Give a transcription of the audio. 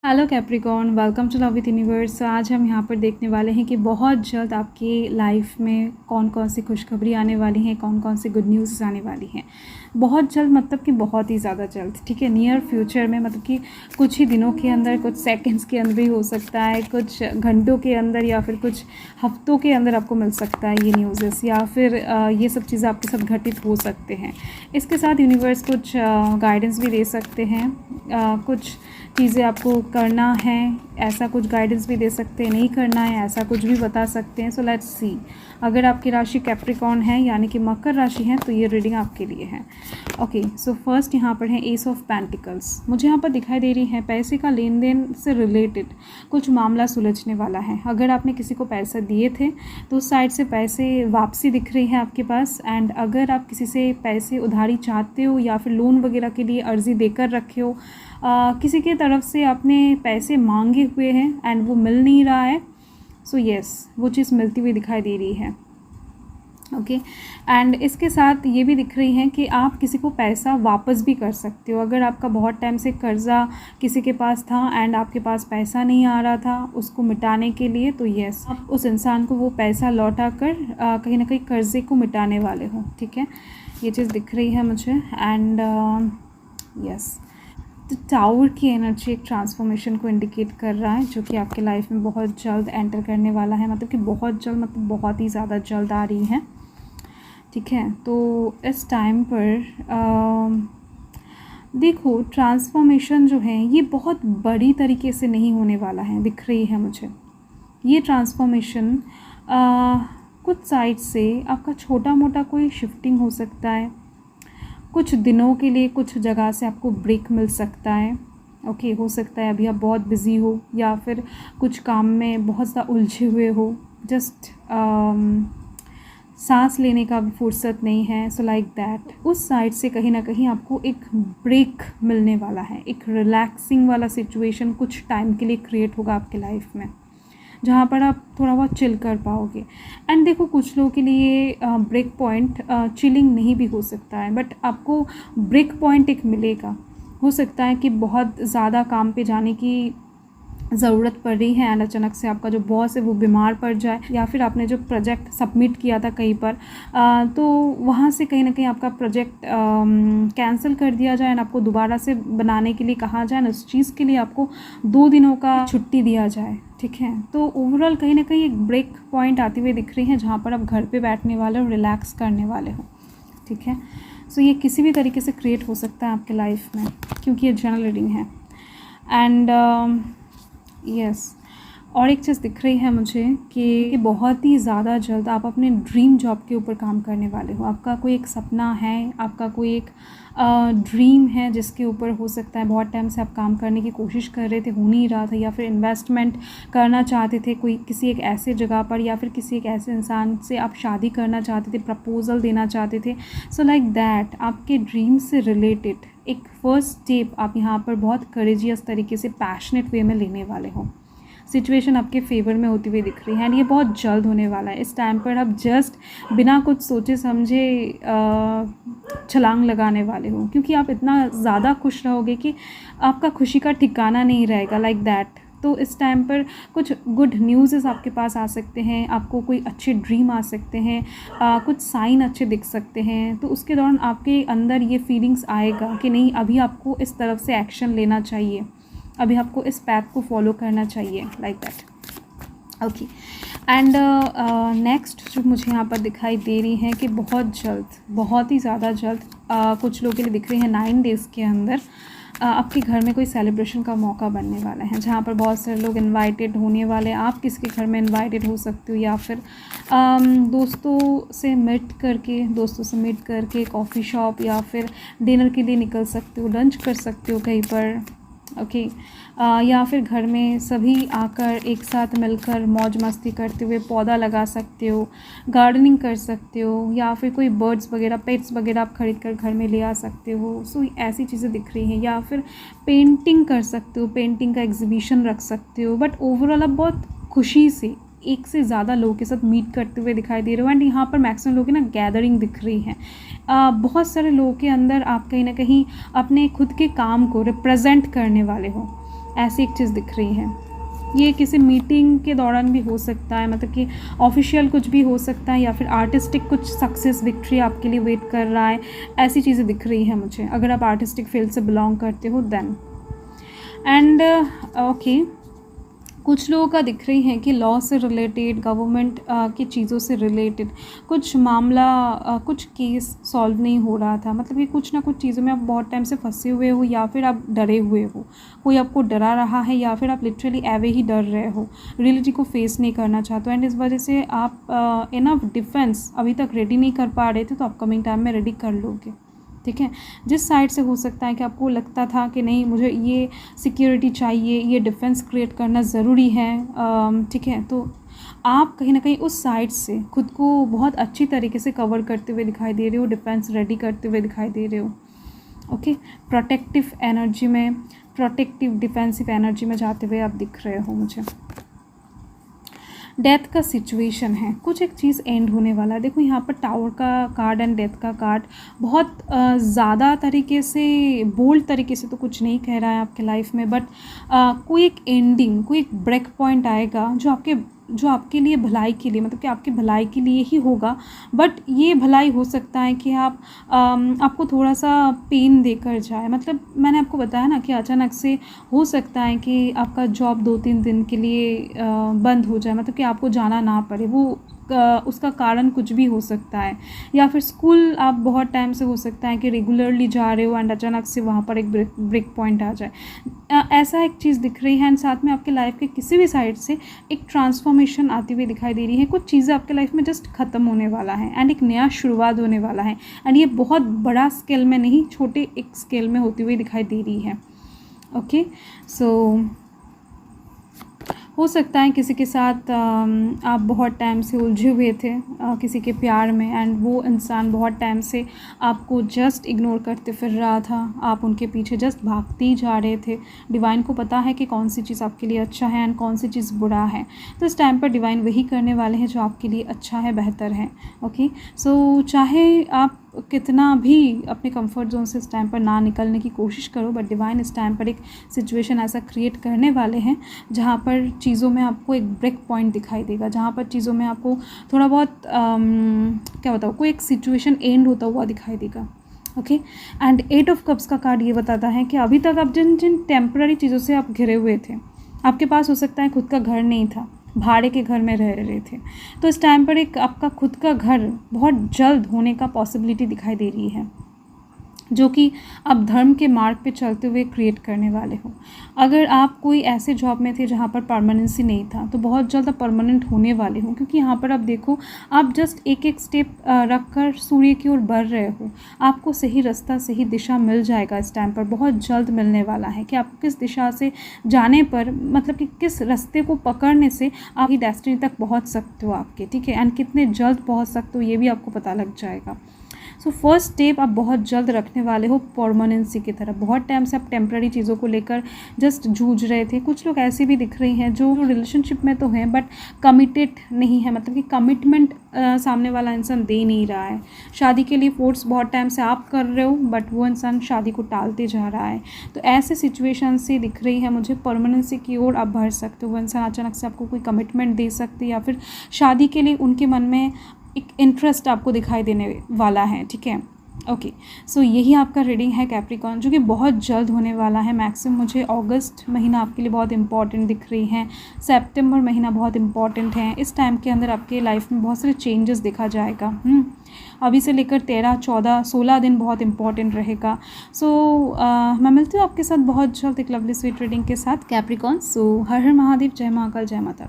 Hello Capricorn, welcome to love with universe. तो आज हम यहाँ पर देखने वाले हैं कि बहुत जल्द आपकी लाइफ में कौन कौन सी खुशखबरी आने वाली हैं, कौन कौन सी गुड न्यूज़ आने वाली हैं। बहुत जल्द मतलब कि बहुत ही ज़्यादा जल्द, ठीक है। नियर फ्यूचर में मतलब कि कुछ ही दिनों के अंदर, कुछ सेकंड्स के अंदर भी हो सकता है, कुछ घंटों के अंदर या फिर कुछ हफ्तों के अंदर आपको मिल सकता है ये न्यूज़ेस, या फिर ये सब चीज़ें आपके साथ घटित हो सकते हैं। इसके साथ यूनिवर्स कुछ गाइडेंस भी दे सकते हैं, कुछ चीज़ें आपको करना है ऐसा कुछ गाइडेंस भी दे सकते हैं, नहीं करना है ऐसा कुछ भी बता सकते हैं। सो लेट्स सी, अगर आपकी राशि कैप्रिकॉर्न है यानी कि मकर राशि है तो ये रीडिंग आपके लिए है। ओके, सो फर्स्ट यहाँ पर है एस ऑफ पेंटिकल्स। मुझे यहाँ पर दिखाई दे रही है पैसे का लेन देन से रिलेटेड कुछ मामला सुलझने वाला है। अगर आपने किसी को पैसा दिए थे तो उस साइड से पैसे वापसी दिख रही है आपके पास। एंड अगर आप किसी से पैसे उधारी चाहते हो या फिर लोन वगैरह के लिए अर्जी देकर रखे हो, किसी के तरफ से आपने पैसे मांगे हुए हैं एंड वो मिल नहीं रहा है, सो यस वो चीज़ मिलती हुई दिखाई दे रही है। ओके, एंड इसके साथ ये भी दिख रही है कि आप किसी को पैसा वापस भी कर सकते हो। अगर आपका बहुत टाइम से कर्ज़ा किसी के पास था एंड आपके पास पैसा नहीं आ रहा था उसको मिटाने के लिए, तो यस आप उस इंसान को वो पैसा लौटा कर कहीं ना कहीं कर्ज़े को मिटाने वाले हो, ठीक है। ये चीज़ दिख रही है मुझे। एंड यस, तो टावर की एनर्जी एक ट्रांसफॉर्मेशन को इंडिकेट कर रहा है जो कि आपके लाइफ में बहुत जल्द एंटर करने वाला है। मतलब कि बहुत जल्द, मतलब बहुत ही ज़्यादा जल्द आ रही है, ठीक है। तो इस टाइम पर देखो, ट्रांसफॉर्मेशन जो है ये बहुत बड़ी तरीके से नहीं होने वाला है, दिख रही है मुझे। ये ट्रांसफॉर्मेशन कुछ साइड से आपका छोटा मोटा कोई शिफ्टिंग हो सकता है, कुछ दिनों के लिए कुछ जगह से आपको ब्रेक मिल सकता है। ओके, हो सकता है अभी आप बहुत बिज़ी हो या फिर कुछ काम में बहुत ज़्यादा उलझे हुए हो, जस्ट सांस लेने का भी फुर्सत नहीं है। सो लाइक दैट, उस साइड से कहीं ना कहीं आपको एक ब्रेक मिलने वाला है, एक रिलैक्सिंग वाला सिचुएशन कुछ टाइम के लिए क्रिएट होगा आपके लाइफ में, जहाँ पर आप थोड़ा बहुत चिल कर पाओगे। एंड देखो, कुछ लोगों के लिए ब्रेक पॉइंट चिलिंग नहीं भी हो सकता है, बट आपको ब्रेक पॉइंट एक मिलेगा। हो सकता है कि बहुत ज़्यादा काम पे जाने की ज़रूरत पड़ रही है एंड अचानक से आपका जो बॉस है वो बीमार पड़ जाए, या फिर आपने जो प्रोजेक्ट सबमिट किया था कहीं पर तो वहाँ से कहीं ना कहीं आपका प्रोजेक्ट कैंसिल कर दिया जाए एंड आपको दोबारा से बनाने के लिए कहा जाए, उस चीज़ के लिए आपको 2 दिनों का छुट्टी दिया जाए, ठीक है। तो ओवरऑल कहीं ना कहीं एक ब्रेक पॉइंट आती हुई दिख रही है जहाँ पर आप घर पे बैठने वाले हो, रिलैक्स करने वाले हो, ठीक है। सो ये किसी भी तरीके से क्रिएट हो सकता है आपके लाइफ में, क्योंकि ये जनरल रीडिंग है। एंड यस, और एक चीज़ दिख रही है मुझे कि बहुत ही ज़्यादा जल्द आप अपने ड्रीम जॉब के ऊपर काम करने वाले हो। आपका कोई एक सपना है, आपका कोई एक ड्रीम है जिसके ऊपर हो सकता है बहुत टाइम से आप काम करने की कोशिश कर रहे थे, हो नहीं रहा था, या फिर इन्वेस्टमेंट करना चाहते थे कोई किसी एक ऐसे जगह पर, या फिर किसी एक ऐसे इंसान से आप शादी करना चाहते थे, प्रपोजल देना चाहते थे। सो लाइक दैट, आपके ड्रीम से रिलेटेड एक फर्स्ट स्टेप आप यहाँ पर बहुत करेजियस तरीके से पैशनेट वे में लेने वाले हो। सिचुएशन आपके फेवर में होती हुई दिख रही है एंड ये बहुत जल्द होने वाला है। इस टाइम पर आप जस्ट बिना कुछ सोचे समझे छलांग लगाने वाले हो, क्योंकि आप इतना ज़्यादा खुश रहोगे कि आपका खुशी का ठिकाना नहीं रहेगा, लाइक दैट। तो इस टाइम पर कुछ गुड न्यूज़ आपके पास आ सकते हैं, आपको कोई अच्छे ड्रीम आ सकते हैं, कुछ साइन अच्छे दिख सकते हैं। तो उसके दौरान आपके अंदर ये फीलिंग्स आएगा कि नहीं, अभी आपको इस तरफ से एक्शन लेना चाहिए, अभी आपको इस पैथ को फॉलो करना चाहिए, like that. Okay, and next जो मुझे यहाँ पर दिखाई दे रही है कि बहुत जल्द, बहुत ही ज़्यादा जल्द कुछ लोगों के लिए दिख रही है 9 डेज़ के अंदर आपके घर में कोई सेलिब्रेशन का मौका बनने वाला है, जहाँ पर बहुत सारे लोग इनवाइटेड होने वाले हैं। आप किसके घर में इनवाइटेड हो सकते हो, या फिर दोस्तों से मीट करके कॉफ़ी शॉप या फिर डिनर के लिए निकल सकते हो, लंच कर सकते हो कहीं पर, ओके। या फिर घर में सभी आकर एक साथ मिलकर मौज मस्ती करते हुए पौधा लगा सकते हो, गार्डनिंग कर सकते हो, या फिर कोई बर्ड्स वगैरह, पेट्स वगैरह आप खरीद कर घर में ले आ सकते हो। सो ऐसी चीज़ें दिख रही हैं, या फिर पेंटिंग कर सकते हो, पेंटिंग का एग्जीबिशन रख सकते हो। बट ओवरऑल आप बहुत खुशी से एक से ज़्यादा लोगों के साथ मीट करते हुए दिखाई दे रहे हो एंड यहाँ पर मैक्सिमम लोगों की ना गैदरिंग दिख रही है। बहुत सारे लोगों के अंदर आप कहीं ना कहीं अपने खुद के काम को रिप्रेजेंट करने वाले हो, ऐसी एक चीज़ दिख रही है। ये किसी मीटिंग के दौरान भी हो सकता है, मतलब कि ऑफिशियल कुछ भी हो सकता है, या फिर आर्टिस्टिक कुछ सक्सेस विक्ट्री आपके लिए वेट कर रहा है, ऐसी चीज़ें दिख रही है मुझे, अगर आप आर्टिस्टिक फील्ड से बिलोंग करते हो देन। एंड ओके, कुछ लोगों का दिख रही है कि लॉ से रिलेटेड, गवर्नमेंट की चीज़ों से रिलेटेड कुछ मामला, कुछ केस सॉल्व नहीं हो रहा था, मतलब कि कुछ ना कुछ चीज़ों में आप बहुत टाइम से फंसे हुए हो, या फिर आप डरे हुए हो, कोई आपको डरा रहा है, या फिर आप लिटरली एवे ही डर रहे हो, रियलिटी को फेस नहीं करना चाहते हो, एंड इस वजह से आप इनफ डिफेंस अभी तक रेडी नहीं कर पा रहे थे, तो अपकमिंग टाइम में रेडी कर लोगे। ठीक है, जिस साइड से हो सकता है कि आपको लगता था कि नहीं मुझे ये सिक्योरिटी चाहिए, ये डिफेंस क्रिएट करना ज़रूरी है, ठीक है, तो आप कहीं ना कहीं उस साइड से खुद को बहुत अच्छी तरीके से कवर करते हुए दिखाई दे रहे हो, डिफेंस रेडी करते हुए दिखाई दे रहे हो। ओके, प्रोटेक्टिव एनर्जी में, प्रोटेक्टिव डिफेंसिव एनर्जी में जाते हुए आप दिख रहे हो मुझे। डेथ का सिचुएशन है, कुछ एक चीज़ एंड होने वाला है। देखो यहाँ पर टावर का कार्ड एंड डेथ का कार्ड बहुत ज़्यादा तरीके से, बोल्ड तरीके से तो कुछ नहीं कह रहा है आपके लाइफ में, बट कोई एक एंडिंग, कोई एक ब्रेक पॉइंट आएगा जो आपके लिए भलाई के लिए, मतलब कि आपकी भलाई के लिए ही होगा, बट ये भलाई हो सकता है कि आपको थोड़ा सा पेन देकर जाए। मतलब मैंने आपको बताया ना कि अचानक से हो सकता है कि आपका जॉब 2-3 दिन के लिए बंद हो जाए, मतलब कि आपको जाना ना पड़े, वो उसका कारण कुछ भी हो सकता है, या फिर स्कूल आप बहुत टाइम से हो सकता है कि रेगुलरली जा रहे हो एंड अचानक से वहाँ पर एक ब्रेक पॉइंट आ जाए, ऐसा एक चीज़ दिख रही है। एंड साथ में आपके लाइफ के किसी भी साइड से एक ट्रांसफॉर्मेशन आती हुई दिखाई दे रही है, कुछ चीज़ें आपके लाइफ में जस्ट ख़त्म होने वाला है एंड एक नया शुरुआत होने वाला है, एंड ये बहुत बड़ा स्केल में नहीं, छोटे एक स्केल में होती हुई दिखाई दे रही है। ओके, सो हो सकता है किसी के साथ आप बहुत टाइम से उलझे हुए थे किसी के प्यार में, एंड वो इंसान बहुत टाइम से आपको जस्ट इग्नोर करते फिर रहा था, आप उनके पीछे जस्ट भागते ही जा रहे थे। डिवाइन को पता है कि कौन सी चीज़ आपके लिए अच्छा है एंड कौन सी चीज़ बुरा है, तो इस टाइम पर डिवाइन वही करने वाले हैं जो आपके लिए अच्छा है, बेहतर है। ओके, सो चाहे आप कितना भी अपने कंफर्ट जोन से इस टाइम पर ना निकलने की कोशिश करो, बट डिवाइन इस टाइम पर एक सिचुएशन ऐसा क्रिएट करने वाले हैं जहाँ पर चीज़ों में आपको एक ब्रेक पॉइंट दिखाई देगा, जहाँ पर चीज़ों में आपको थोड़ा बहुत क्या बताओ, कोई एक सिचुएशन एंड होता हुआ दिखाई देगा। ओके, एंड 8 ऑफ कप्स का कार्ड ये बताता है कि अभी तक आप जिन जिन टेम्पररी चीज़ों से आप घिरे हुए थे, आपके पास हो सकता है खुद का घर नहीं था, भाड़े के घर में रह रहे थे, तो इस टाइम पर एक आपका खुद का घर बहुत जल्द होने का पॉसिबिलिटी दिखाई दे रही है, जो कि आप धर्म के मार्ग पे चलते हुए क्रिएट करने वाले हो। अगर आप कोई ऐसे जॉब में थे जहाँ पर परमानेंसी नहीं था, तो बहुत जल्द आप परमानेंट होने वाले हो, क्योंकि यहाँ पर आप देखो, आप जस्ट एक एक स्टेप रखकर सूर्य की ओर बढ़ रहे हो। आपको सही रास्ता, सही दिशा मिल जाएगा इस टाइम पर, बहुत जल्द मिलने वाला है कि आपको किस दिशा से जाने पर, मतलब कि किस रास्ते को पकड़ने से आपकी डेस्टिनी तक पहुँच सकते हो आपके, ठीक है, एंड कितने जल्द पहुँच सकते हो ये भी आपको पता लग जाएगा। सो फर्स्ट स्टेप आप बहुत जल्द रखने वाले हो परमानेंसी की तरफ। बहुत टाइम से आप टेम्प्रेरी चीज़ों को लेकर जस्ट जूझ रहे थे। कुछ लोग ऐसे भी दिख रही हैं जो रिलेशनशिप में तो हैं बट कमिटेड नहीं है, मतलब कि कमिटमेंट सामने वाला इंसान दे नहीं रहा है। शादी के लिए फोर्स बहुत टाइम से आप कर रहे हो बट वो इंसान शादी को टालते जा रहा है। तो ऐसे सिचुएशन से दिख रही है मुझे परमानेंसी की ओर आप बढ़ सकते हो। वो इंसान अचानक से आपको कोई कमिटमेंट दे सकती है या फिर शादी के लिए उनके मन में एक इंटरेस्ट आपको दिखाई देने वाला है, ठीक है। ओके, सो यही आपका रीडिंग है कैप्रिकॉर्न, जो कि बहुत जल्द होने वाला है। मैक्सिमम मुझे अगस्त महीना आपके लिए बहुत इंपॉर्टेंट दिख रही है, सितंबर महीना बहुत इंपॉर्टेंट है। इस टाइम के अंदर आपके लाइफ में बहुत सारे चेंजेस देखा जाएगा। अभी से लेकर 13, 14, 16 दिन बहुत इंपॉर्टेंट रहेगा। सो मैं मिलती हूँ आपके साथ बहुत जल्द एक लवली स्वीट रीडिंग के साथ कैप्रिकॉर्न। सो हर हर महादेव, जय महाकाल, जय माता रानी।